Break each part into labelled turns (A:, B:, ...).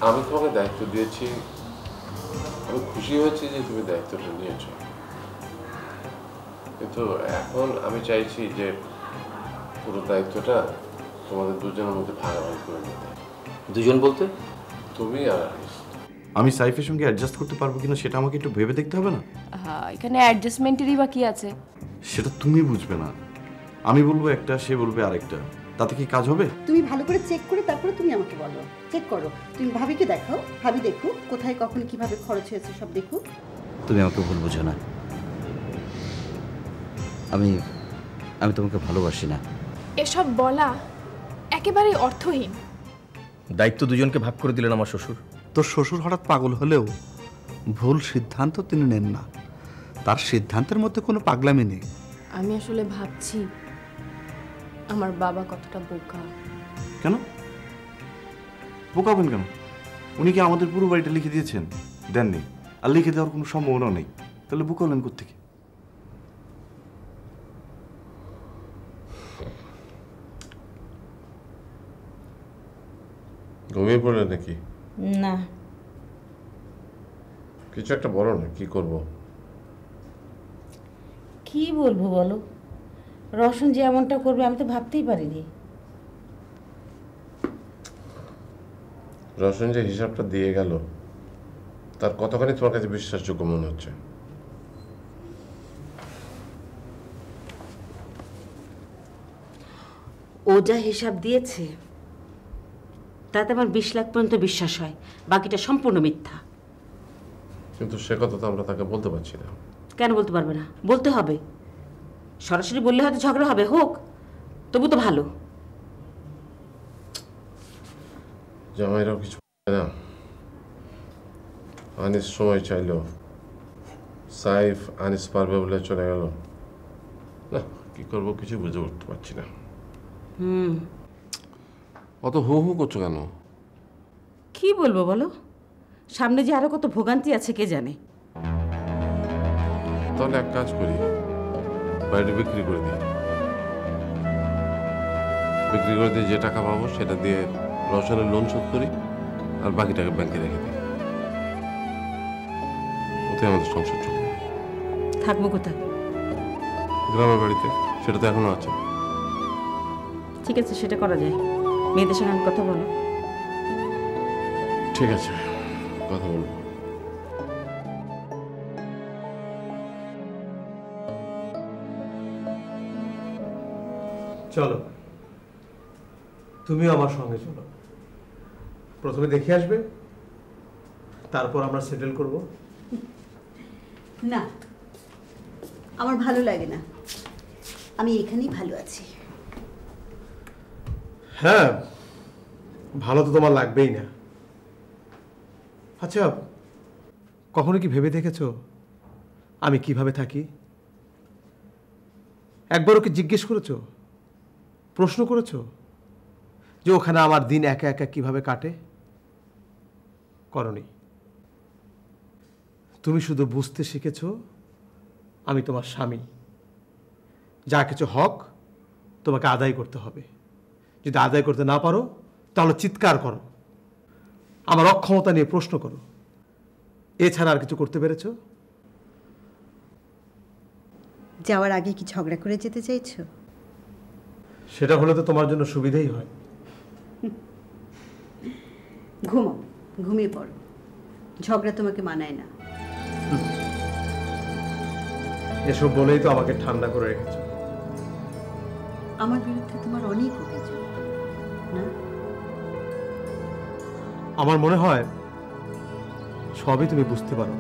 A: আমি তোমাকে দায়িত্ব দিয়েছি, আমি খুশি হয়েছি যে তুমি দায়িত্বটা নিয়েছো, কিন্তু এখন আমি চাইছি যে পুরো দায়িত্বটা তোমাদের দুজনের মধ্যে ভাগাভাগি করে নিতে।
B: দুজন বলতে?
A: তুমি আর আনিস।
C: আমি সাইফের সঙ্গে অ্যাডজাস্ট করতে পারবো কিনা সেটা আমাকে একটু ভেবে দেখতে হবে না?
D: হ্যাঁ, এখানে অ্যাডজাস্টমেন্টেরই বা কি আছে?
C: সেটা তুমি বুঝবে না, আমি বলবো একটা, সে বলবে আরেকটা, তাতে কি কাজ হবে?
E: তুমি ভালো করে চেক করে তারপরে তুমি আমাকে বলো। চেক করো, তুমি ভাবিকে দেখাও, ভাবি দেখুক কোথায় কখন কিভাবে খরচ হয়েছে সব দেখুক।
B: তুমি আমাকে ভুল বুঝো না, আমি আমি তোমাকে ভালোবাসি না।
F: এসব বলা একেবারেই অর্থহীন।
G: দায়িত্ব দুজনকে ভাগ করে দিলেন আমার শ্বশুর।
H: তোর শ্বশুর হঠাৎ পাগল হলেও ভুল সিদ্ধান্ত তিনি নেন না, তার সিদ্ধান্তের মধ্যে কোনো পাগলামি নেই।
D: আমি আসলে ভাবছি আমার বাবা কতটা বোকা।
C: কেন বোকাবেন কেন? উনি কি আমাদের পুরো বাড়িটা লিখে দিয়েছেন? দেননি, আর লিখে দেওয়ার কোনো সম্ভাবনা নেই, তাহলে বোকা হলেন কোত্থেকে?
A: ঘুমিয়ে পড়লে নাকি?
I: না,
A: কিছু একটা বলো না, কি করব?
I: কি বলবো বলো, রওশন যে এমনটা করবে আমি তো ভাবতেই পারিনি।
A: রওশন যে হিসাবটা দিয়ে গেল তার কতখানি তোমার কাছে বিশ্বাসযোগ্য মনে হচ্ছে?
I: ও যা হিসাব দিয়েছে তাতে আমার 20 লাখ পর্যন্ত বিশ্বাস হয়, বাকিটা সম্পূর্ণ মিথ্যা।
A: কিন্তু সে কথা তো আমরা তাকে বলতে পারছি না।
I: কেন বলতে পারবে না? বলতে হবে। সরাসরি বললে হয়তো ঝগড়া হবে, হোক, তবু তো ভালো।
A: জামাইরাও কিছু না, আনিস সময় চাইলো, সাইফ আনিস পারবে বলে চলে গেল। না, কি করবো কিছু বুঝে উঠতে পারছি না। অত হু হু করছো কেন?
I: কি বলবো বলো, সামনে যে আরো কত ভোগান্তি আছে কে জানে।
A: তাহলে এক কাজ করি, বাড়িটা বিক্রি করে দিই। বিক্রি করে দিয়ে যে টাকা পাবো সেটা দিয়ে রওশনের লোন শোধ করি, আর বাকি টাকা ব্যাংকে রেখে দিই। ওতে আমাদের সংসার চলবে।
I: থাকবো কোথায়?
A: গ্রামের বাড়িতে, সেটা তো এখনো আছে।
I: ঠিক আছে, সেটা করা যায়। মেয়েদের সঙ্গে কথা বলো।
A: ঠিক আছে, কথা বলবো।
J: চলো, তুমিও আমার সঙ্গে চলো। প্রথমে দেখে আসবে, তারপর আমরা সেটেল করব।
E: না, আমার ভালো লাগে না, আমি এখানেই ভালো আছি।
J: হ্যাঁ, ভালো তো তোমার লাগবেই না। আচ্ছা, কখনো কি ভেবে দেখেছো আমি কিভাবে থাকি? একবারও কি জিজ্ঞেস করেছো, প্রশ্ন করেছো যে ওখানে আমার দিন একা একা কিভাবে কাটে? করনি। তুমি শুধু বুঝতে শিখেছো আমি তোমার স্বামী, যা কিছু হক তোমাকে আদায় করতে হবে। যদি আদায় করতে না পারো তাহলে চিৎকার করো, আমার অক্ষমতা নিয়ে প্রশ্ন করো। এছাড়া আর কিছু করতে পেরেছো?
E: যাওয়ার আগে কি ঝগড়া করে যেতে চাইছো?
J: সেটা হলে তো তোমার জন্য সুবিধাই হয়।
E: ঘুমাও, ঘুমিয়ে পড়ো, ঝগড়া তোমাকে মানায় না।
J: এসব বলেই তো আমাকে ঠান্ডা করে রেখেছো।
E: আমার বিরুদ্ধে তোমার অনেক অভিযোগ না?
J: আমার মনে হয় সবই তুমি বুঝতে পারো,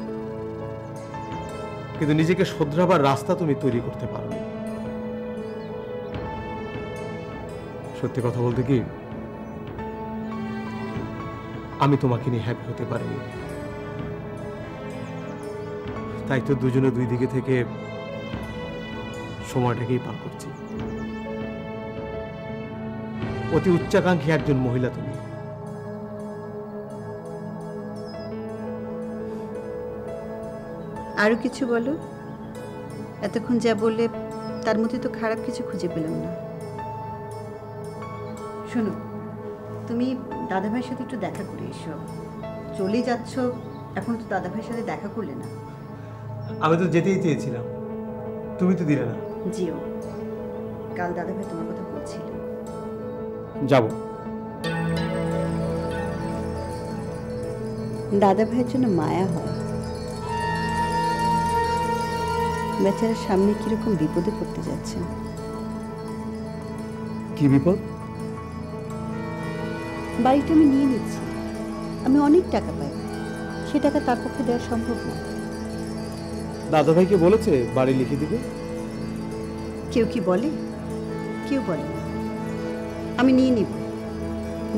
J: কিন্তু নিজেকে শোধরাবার রাস্তা তুমি তৈরি করতে পারো। সত্যি কথা বলতে কি, আমি তোমাকে নিয়ে হ্যাপি হতে পারিনি। তাই তো দুজনে দুই দিকে থেকে সময়টাকেই পার করছি। অতি উচ্চাকাঙ্ক্ষী একজন মহিলা তুমি।
E: আরো কিছু বলো। এতক্ষণ যা বললে তার মধ্যে তো খারাপ কিছু খুঁজে পেলাম না। শোনো, তুমি দাদাভাইয়ের সাথে একটু দেখা করে এসো, চলে যাচ্ছ, এখন তো দাদা ভাইয়ের সাথে দেখা করলে না।
J: আমি তো যেতেই চেয়েছিলাম, তুমি তো দিলে না।
E: জিও, কাল দাদা ভাই তোমার কথা বলছিল।
J: যাব।
E: দাদা ভাইয়ের জন্য মায়া হয়। বেচারার সামনে কিরকম বিপদে পড়তে যাচ্ছে।
J: কি বিপদ?
E: বাড়িটা আমি নিয়ে নিচ্ছি, আমি অনেক টাকা পাই, সে টাকা তার পক্ষে দেওয়া সম্ভব না।
J: দাদা ভাইকে বলেছে বাড়ি লিখে দিবে?
E: কেউ কি বলে? কেউ বলে না। আমি নিয়ে নিব,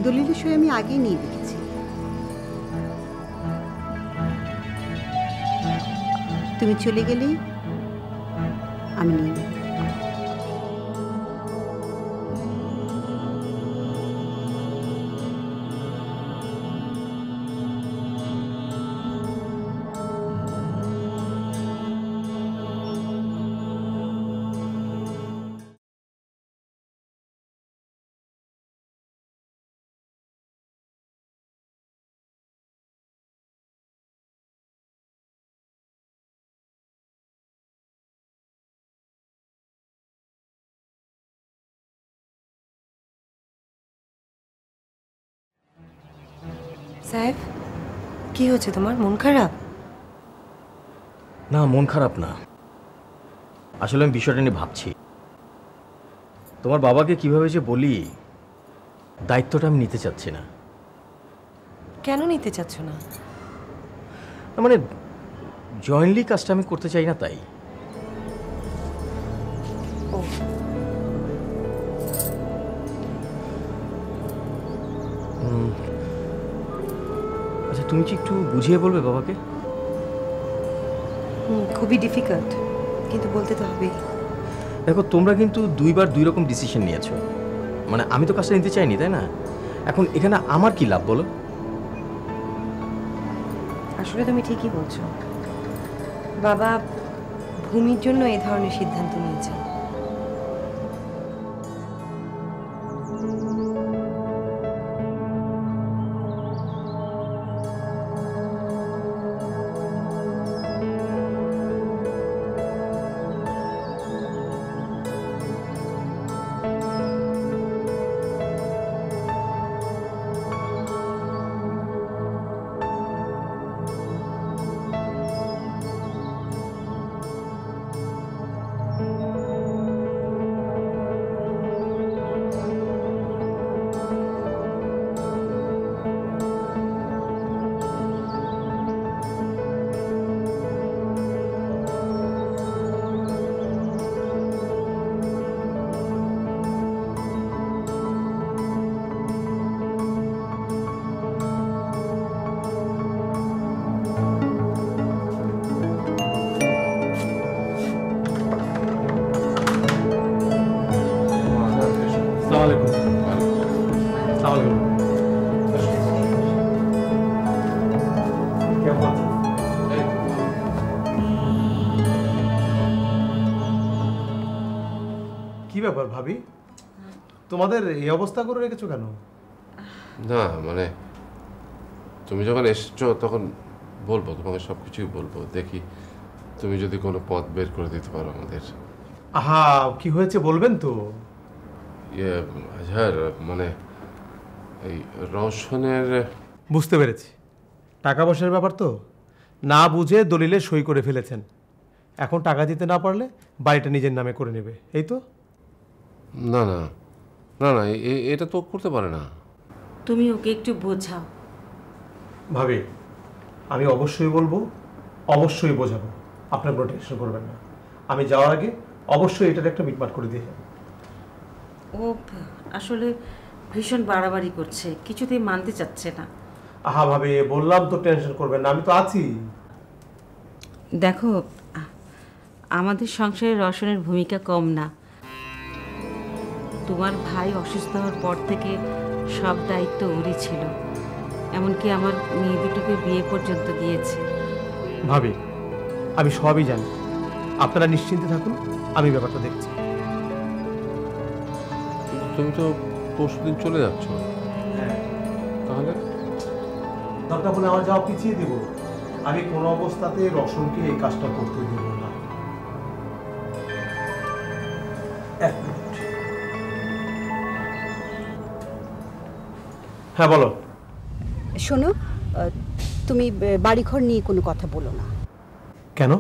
E: দলিলের সই আমি আগেই নিয়ে রেখেছি। তুমি চলে গেলেই আমি নিয়ে নেব।
K: সাহেব, কি হচ্ছে তোমার? মন খারাপ?
G: না, মন খারাপ না। আসলে আমি বিষয়টা নিয়ে ভাবছি, তোমার বাবাকে কিভাবে যে বলি, দায়িত্বটা আমি নিতে চাচ্ছি না।
K: কেন নিতে চাচ্ছ না?
G: মানে জয়েন্টলি কাজটা আমি করতে চাই না, তাই।
K: ও,
G: আচ্ছা, তুমি কি একটু বুঝিয়ে বলবে বাবাকে?
K: খুবই ডিফিকাল্ট, কিন্তু বলতে তো হবেই।
G: দেখো, তোমরা কিন্তু দুইবার দুই রকম ডিসিশন নিয়েছো। মানে আমি তো কাজটা নিতে চাইনি, তাই না? এখন এখানে আমার কি লাভ বলো?
K: আসলে তুমি ঠিকই বলছো, বাবা ভূমির জন্য এই ধরনের সিদ্ধান্ত নিয়েছেন।
J: কি ব্যাপার ভাবি, তোমাদের এই অবস্থা করে রেখেছো কেন?
A: না মানে তুমি যখন এসছো তখন বলবো, তোমাকে সব কিছুই বলবো। দেখি তুমি যদি কোনো পথ বের করে দিতে পারো আমাদের।
J: আহা, কি হয়েছে বলবেন তো?
A: ইয়ে আজহার, মানে এই রওশনের...
J: বুঝতে পেরেছি, টাকা পয়সার ব্যাপার তো, না বুঝে দলিলে সই করে ফেলেছেন। এখন টাকা দিতে না পারলে বাড়িটা নিজের নামে করে নেবে, এই তো?
A: না না না না, এটা তো করতে পারে না।
I: তুমি ওকে একটু বোঝাও।
J: ভাবি, আমি অবশ্যই বলবো, অবশ্যই বোঝাবো, আপনার কোনো টেনশন করবেন না। আমি যাওয়ার আগে অবশ্যই এটার একটা মিটমাট করে দিয়ে যাবো।
I: ও আসলে ভীষণ বাড়াবাড়ি করছে, কিছুতেই মানতে চাচ্ছে না।
J: আহা ভাবি, বললাম তো টেনশন করবেন না, আমি তো আছি।
I: দেখো, আমাদের সংসারে রওশনের ভূমিকা কম না। তোমার ভাই অসুস্থ হওয়ার পর থেকে সব দায়িত্ব ওরই ছিল, এমনকি আমার মেয়ে দুটোকে বিয়ে পর্যন্ত দিয়েছে।
J: ভাবি, আমি সবই জানি, আপনারা নিশ্চিন্তে থাকুন, আমি ব্যাপারটা দেখছি।
A: তুমি তো পরশুদিন চলে যাচ্ছ, তাহলে?
J: দরকার বলে আমার যাওয়া পিছিয়ে দেব, আমি কোনো অবস্থাতে রওশনকে এই কাজটা করতে দেব না। এক মিনিট। হ্যাঁ বলো।
E: শোনো, তুমি বাড়িঘর নিয়ে কোনো কথা বলো না।
J: কেন?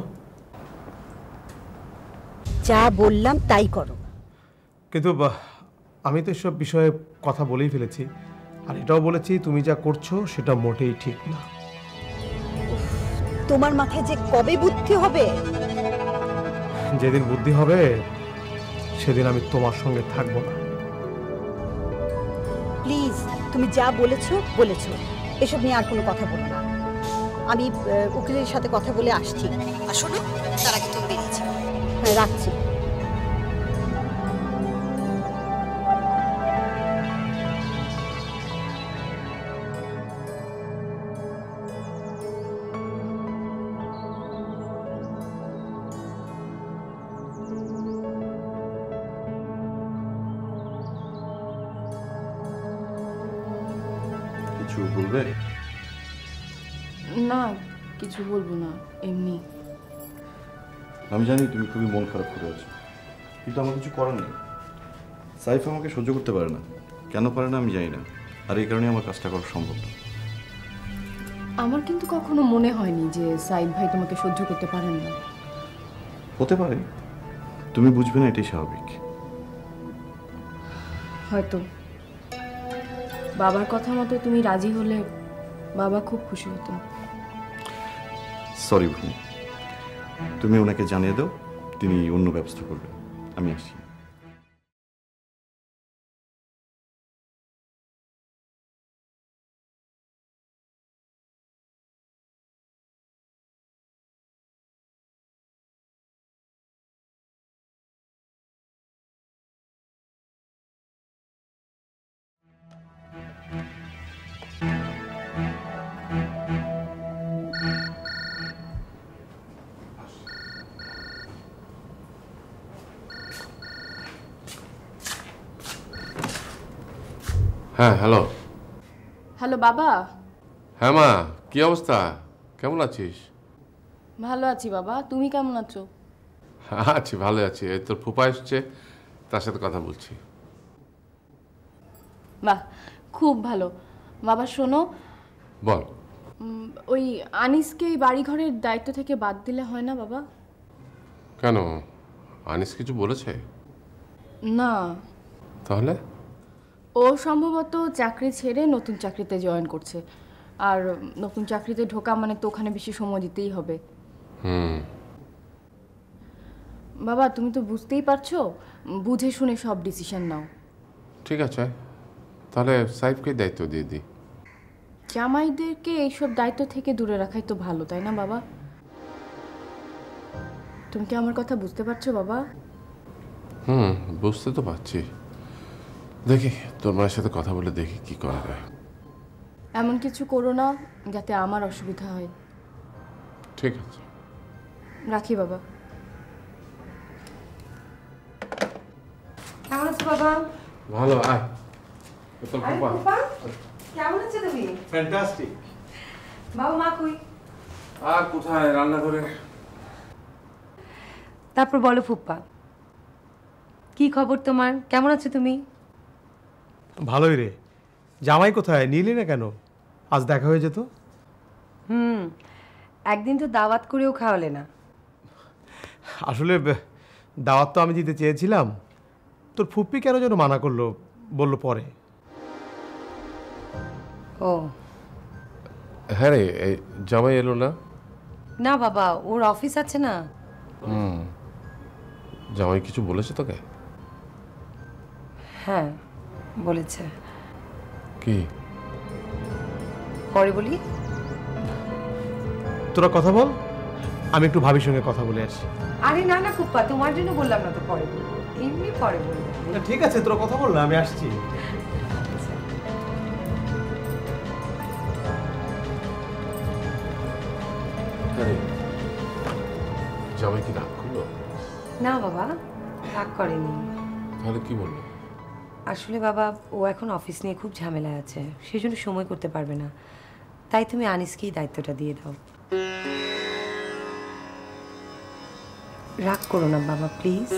E: যা বললাম তাই করো।
J: কিন্তু আমি তো এসব বিষয়ে কথা বলেই ফেলেছি, আর এটাও বলেছি তুমি যা করছো সেটা মোটেই ঠিক না।
E: তোমার মাথায় যে কবে বুদ্ধি হবে?
J: যেদিন বুদ্ধি হবে সেদিন আমি তোমার সঙ্গে থাকবো না।
E: প্লিজ, তুমি যা বলেছো বলেছো, এসব নিয়ে আর কোনো কথা বলো না। আমি উকিলের সাথে কথা বলে আসছি। আর শোনো, তার আগে তুমি বেরিয়েছি। হ্যাঁ, রাখছি।
C: কিছু বলবে?
D: না, কিছু বলবো না, এমনি।
C: আমি জানি তুমি খুবই মন খারাপ করে আছো, কিন্তু আমার কিছু করার নেই। সাইফ আমাকে সহ্য করতে পারে না। কেন পারে না আমি জানি না, আর এই কারণে আমার কাজটা করা সম্ভব না।
D: আমার কিন্তু কখনো মনে হয়নি যে সাইদ ভাই তোমাকে সহ্য করতে পারেন না।
C: হতে পারে, তুমি বুঝবে না, এটাই স্বাভাবিক।
D: হয়তো বাবার কথা মতো তুমি রাজি হলে বাবা খুব খুশি হতো।
C: সরি ভূমি, তুমি ওনাকে জানিয়ে দাও, তিনি অন্য ব্যবস্থা করবেন। আমি আসি।
A: হ্যাঁ, হ্যালো।
D: হ্যালো বাবা।
A: হ্যাঁ মা, কি অবস্থা? কেমন আছিস?
D: ভালো আছি বাবা, তুমি কেমন আছো?
A: আছি, ভালো আছি। এই তোর ফুপা এসছে, তার সাথে কথা বলছি।
D: বাহ, খুব ভালো। বাবা শোনো,
A: বল।
D: ওই আনিসকে এই বাড়িঘরের দায়িত্ব থেকে বাদ দিলে হয় না বাবা?
A: কেন, আনিস কিছু বলেছে?
D: না।
A: তাহলে?
D: ও সম্ভবত চাকরি ছেড়ে নতুন চাকরিতে জয়েন করছে, আর নতুন চাকরিতে ঢোকা মানে তো ওখানে বেশি সময় দিতেই হবে। বাবা তুমি তো বুঝতেই পারছো, বুঝে শুনে সব ডিসিশন নাও।
A: ঠিক আছে, তাহলে সাইফকে দায়িত্ব দিয়ে দিই।
D: জামাইদেরকে এইসব দায়িত্ব থেকে দূরে রাখাই তো ভালো, তাই না বাবা? তুমি কি আমার কথা বুঝতে পারছো বাবা?
A: বুঝতে তো পারছি। দেখি তোর মায়ের সাথে কথা বলে দেখি কি করা যায়।
D: এমন কিছু করো না যাতে আমার অসুবিধা হয়।
A: ঠিক আছে,
D: রাখি বাবা।
K: কেমন আছো বাবা?
A: ভালো। আয় তোর
K: আরে
A: ফুপা।
K: ফুপা, কেমন আছো তুমি?
J: ফ্যান্টাস্টিক।
K: বাবা মা কই?
A: আর কোথায়, রান্না করে।
K: তারপর বলো ফুপ্পা, কি খবর তোমার? কেমন আছো তুমি?
J: ভালোই রে। জামাই কোথায়, নিলি না কেন? আজ দেখা হয়ে যেত।
K: একদিন তো দাওয়াত করেও খাওয়ালে না।
J: আসলে দাওয়াত তো আমি দিতে চেয়েছিলাম, তোর ফুপ্পি কেন যেন মানা করলো, বললো পরে।
K: ও
A: হ্যাঁ রে, এই জামাই এলো না?
K: না বাবা, ওর অফিস আছে না।
A: জামাই কিছু বলেছে তোকে?
K: হ্যাঁ বলেছে।
A: কি?
K: পরে বলি।
J: তোরা কথা বল, আমি একটু ভাবির সঙ্গে কথা বলে আসি।
K: আরে না না ফুপ্পা, তোমার জন্য বললাম না তো, পরে বলবো, এমনি পরে বলবো।
J: ঠিক আছে, তোরা কথা বল না, আমি আসছি।
A: জামাই কি রাগ করলো?
K: না বাবা, রাগ করেনি।
A: তাহলে কি বললো?
K: আসলে বাবা, ও এখন অফিস নিয়ে খুব ঝামেলায় আছে, সেই জন্য সময় করতে পারবে না। তাই তুমি আনিসকেই দায়িত্বটা দিয়ে দাও। রাগ করো না বাবা, প্লিজ।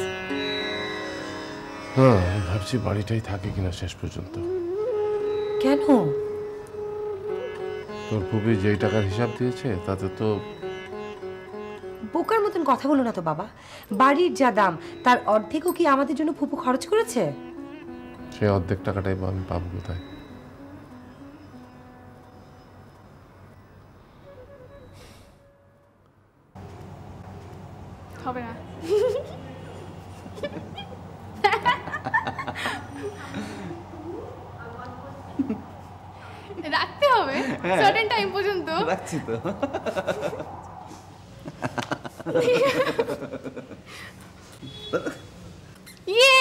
A: না, আমি ভাবছি বাড়িটাই থাকে কিনা শেষ পর্যন্ত।
K: কেন?
A: তোর ফুপি যেই টাকার হিসাব দিয়েছে তাতে তো।
K: বোকার মতন কথা বলো না তো বাবা। বাড়ির যা দাম তার অর্ধেকও কি আমাদের জন্য ফুপু খরচ করেছে?
A: সে অর্ধেক টাকাটাই আমি পাবো কোথায়?
F: হবে না। রাখতে হবে সার্টেন টাইম পর্যন্ত।
H: রাখছি তো।
F: ইয়ে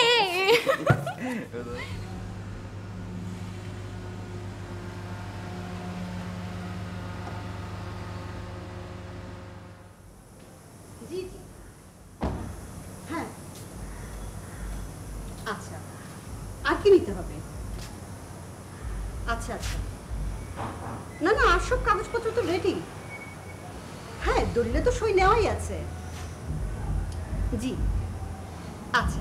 E: জি জি, হ্যাঁ, আচ্ছা, আর কি নিতে হবে? আচ্ছা আচ্ছা, না না, আর সব কাগজপত্র তো রেডি। হ্যাঁ, দলিলে তো সই নেওয়াই আছে। জি, আচ্ছা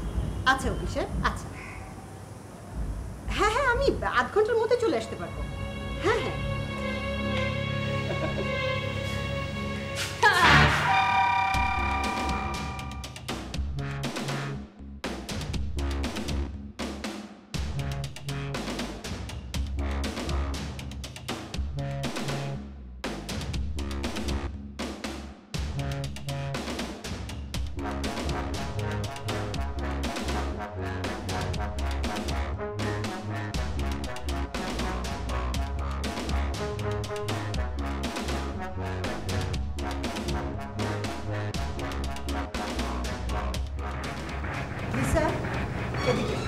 E: আচ্ছা ওকে স্যার, আচ্ছা। হ্যাঁ হ্যাঁ, আমি আধ ঘন্টার মধ্যে চলে আসতে পারবো। হ্যাঁ হ্যাঁ। স্যার, এদিকে।